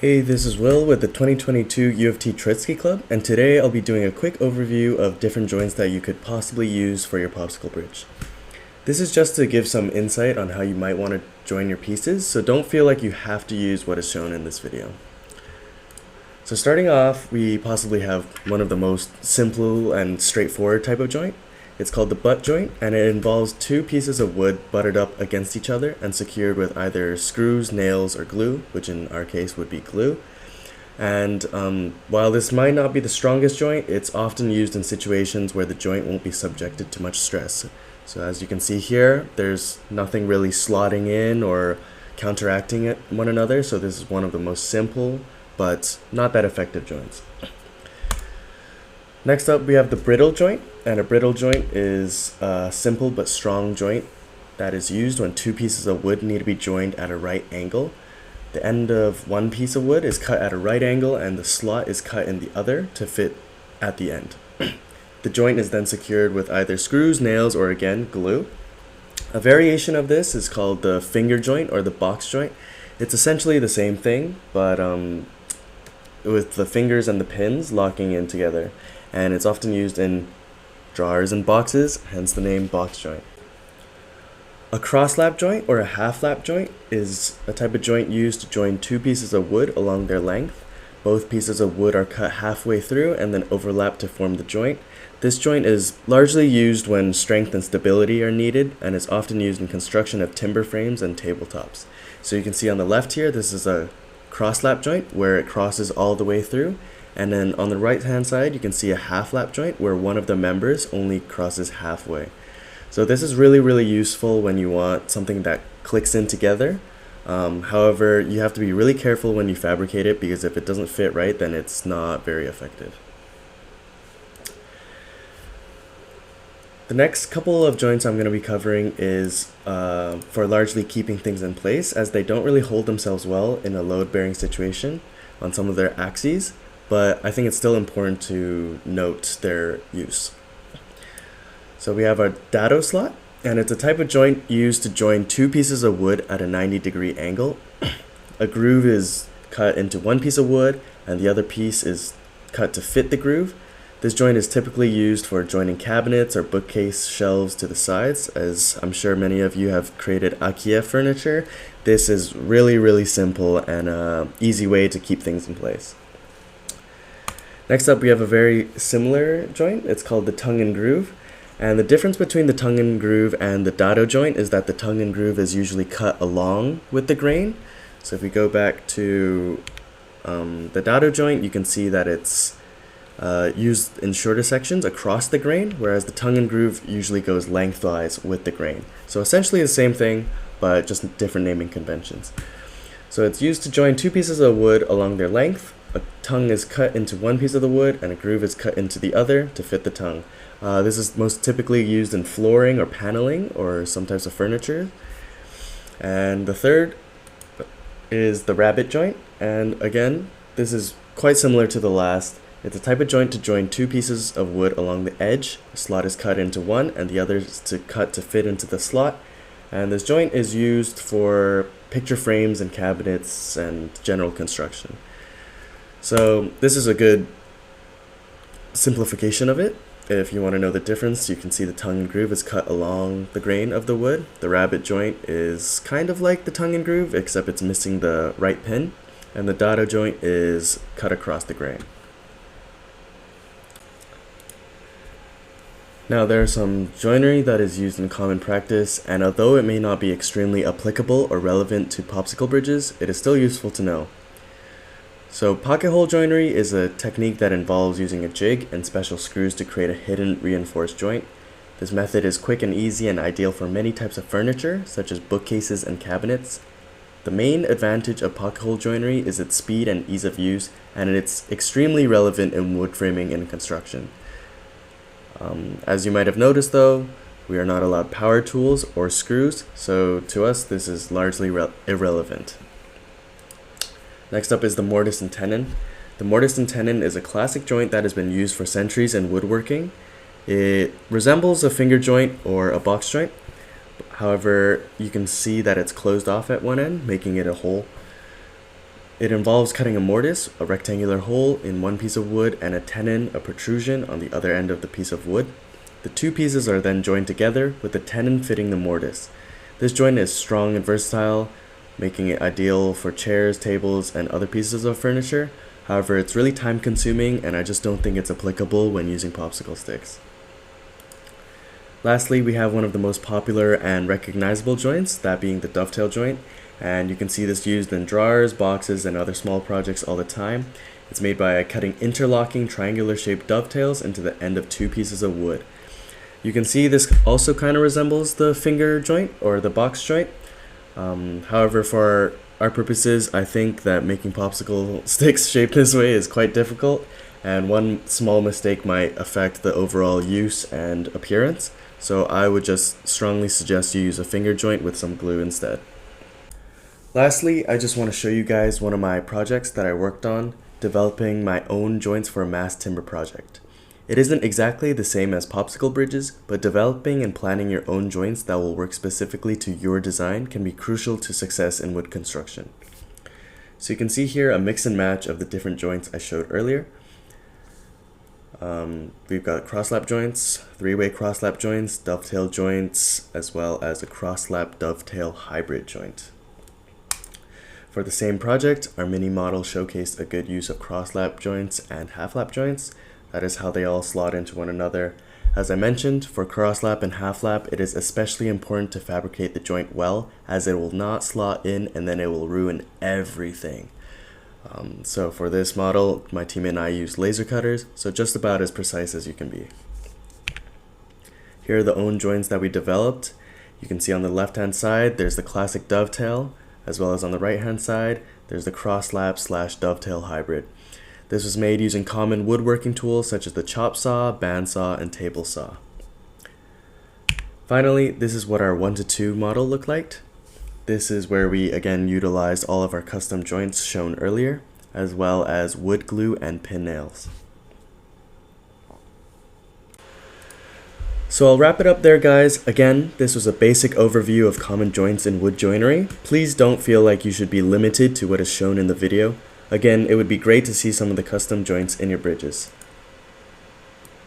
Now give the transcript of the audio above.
Hey, this is Will with the 2022 U of T Tritsky Club, and today I'll be doing a quick overview of different joints that you could possibly use for your popsicle bridge. This is just to give some insight on how you might want to join your pieces, so don't feel like you have to use what is shown in this video. So starting off, we possibly have one of the most simple and straightforward type of joint. It's called the butt joint, and it involves two pieces of wood buttered up against each other and secured with either screws, nails, or glue, which in our case would be glue. And while this might not be the strongest joint, it's often used in situations where the joint won't be subjected to much stress. So as you can see here, there's nothing really slotting in or counteracting one another, so this is one of the most simple but not that effective joints. Next up, we have the brittle joint, and a brittle joint is a simple but strong joint that is used when two pieces of wood need to be joined at a right angle. The end of one piece of wood is cut at a right angle and the slot is cut in the other to fit at the end. The joint is then secured with either screws, nails, or again, glue. A variation of this is called the finger joint or the box joint. It's essentially the same thing, but with the fingers and the pins locking in together. And it's often used in drawers and boxes, hence the name box joint. A cross-lap joint or a half-lap joint is a type of joint used to join two pieces of wood along their length. Both pieces of wood are cut halfway through and then overlap to form the joint. This joint is largely used when strength and stability are needed and is often used in construction of timber frames and tabletops. So you can see on the left here, this is a cross-lap joint where it crosses all the way through. And then on the right hand side, you can see a half lap joint where one of the members only crosses halfway. So this is really useful when you want something that clicks in together. However, you have to be really careful when you fabricate it because if it doesn't fit right, then it's not very effective. The next couple of joints I'm going to be covering is for largely keeping things in place as they don't really hold themselves well in a load-bearing situation on some of their axes. But I think it's still important to note their use. So we have our dado slot, and it's a type of joint used to join two pieces of wood at a 90-degree angle. A groove is cut into one piece of wood, and the other piece is cut to fit the groove. This joint is typically used for joining cabinets or bookcase shelves to the sides. As I'm sure many of you have created IKEA furniture, this is really simple and an easy way to keep things in place. Next up, we have a very similar joint. It's called the tongue and groove. And the difference between the tongue and groove and the dado joint is that the tongue and groove is usually cut along with the grain. So if we go back to the dado joint, you can see that it's used in shorter sections across the grain, whereas the tongue and groove usually goes lengthwise with the grain. So essentially the same thing, but just different naming conventions. So it's used to join two pieces of wood along their length. A tongue is cut into one piece of the wood and a groove is cut into the other to fit the tongue. This is most typically used in flooring or paneling or some types of furniture. And the third is the rabbit joint. And again, this is quite similar to the last. It's a type of joint to join two pieces of wood along the edge. The slot is cut into one and the other is to cut to fit into the slot. And this joint is used for picture frames and cabinets and general construction. So this is a good simplification of it. If you want to know the difference, you can see the tongue and groove is cut along the grain of the wood. The rabbit joint is kind of like the tongue and groove, except it's missing the right pin. And the dado joint is cut across the grain. Now there are some joinery that is used in common practice, and although it may not be extremely applicable or relevant to popsicle bridges, it is still useful to know. So pocket hole joinery is a technique that involves using a jig and special screws to create a hidden reinforced joint. This method is quick and easy and ideal for many types of furniture, such as bookcases and cabinets. The main advantage of pocket hole joinery is its speed and ease of use, and it's extremely relevant in wood framing and construction. As you might have noticed though, we are not allowed power tools or screws, so to us this is largely irrelevant. Next up is the mortise and tenon. The mortise and tenon is a classic joint that has been used for centuries in woodworking. It resembles a finger joint or a box joint. However, you can see that it's closed off at one end, making it a hole. It involves cutting a mortise, a rectangular hole in one piece of wood, and a tenon, a protrusion, on the other end of the piece of wood. The two pieces are then joined together with the tenon fitting the mortise. This joint is strong and versatile, making it ideal for chairs, tables, and other pieces of furniture. However, it's really time consuming and I just don't think it's applicable when using popsicle sticks. Lastly, we have one of the most popular and recognizable joints, that being the dovetail joint. And you can see this used in drawers, boxes, and other small projects all the time. It's made by cutting interlocking triangular shaped dovetails into the end of two pieces of wood. You can see this also kind of resembles the finger joint or the box joint. However, for our purposes, I think that making popsicle sticks shaped this way is quite difficult, and one small mistake might affect the overall use and appearance. So I would just strongly suggest you use a finger joint with some glue instead. Lastly, I just want to show you guys one of my projects that I worked on, developing my own joints for a mass timber project. It isn't exactly the same as popsicle bridges, but developing and planning your own joints that will work specifically to your design can be crucial to success in wood construction. So you can see here a mix and match of the different joints I showed earlier. We've got cross-lap joints, three-way cross-lap joints, dovetail joints, as well as a cross-lap dovetail hybrid joint. For the same project, our mini model showcased a good use of cross-lap joints and half-lap joints. That is how they all slot into one another. As I mentioned, for cross-lap and half-lap, it is especially important to fabricate the joint well, as it will not slot in and then it will ruin everything. So for this model, my teammate and I used laser cutters, so just about as precise as you can be. Here are the own joints that we developed. You can see on the left-hand side, there's the classic dovetail, as well as on the right-hand side, there's the cross-lap / dovetail hybrid. This was made using common woodworking tools such as the chop saw, bandsaw, and table saw. Finally, this is what our 1:2 model looked like. This is where we again utilized all of our custom joints shown earlier, as well as wood glue and pin nails. So I'll wrap it up there, guys. Again, this was a basic overview of common joints in wood joinery. Please don't feel like you should be limited to what is shown in the video. Again, it would be great to see some of the custom joints in your bridges.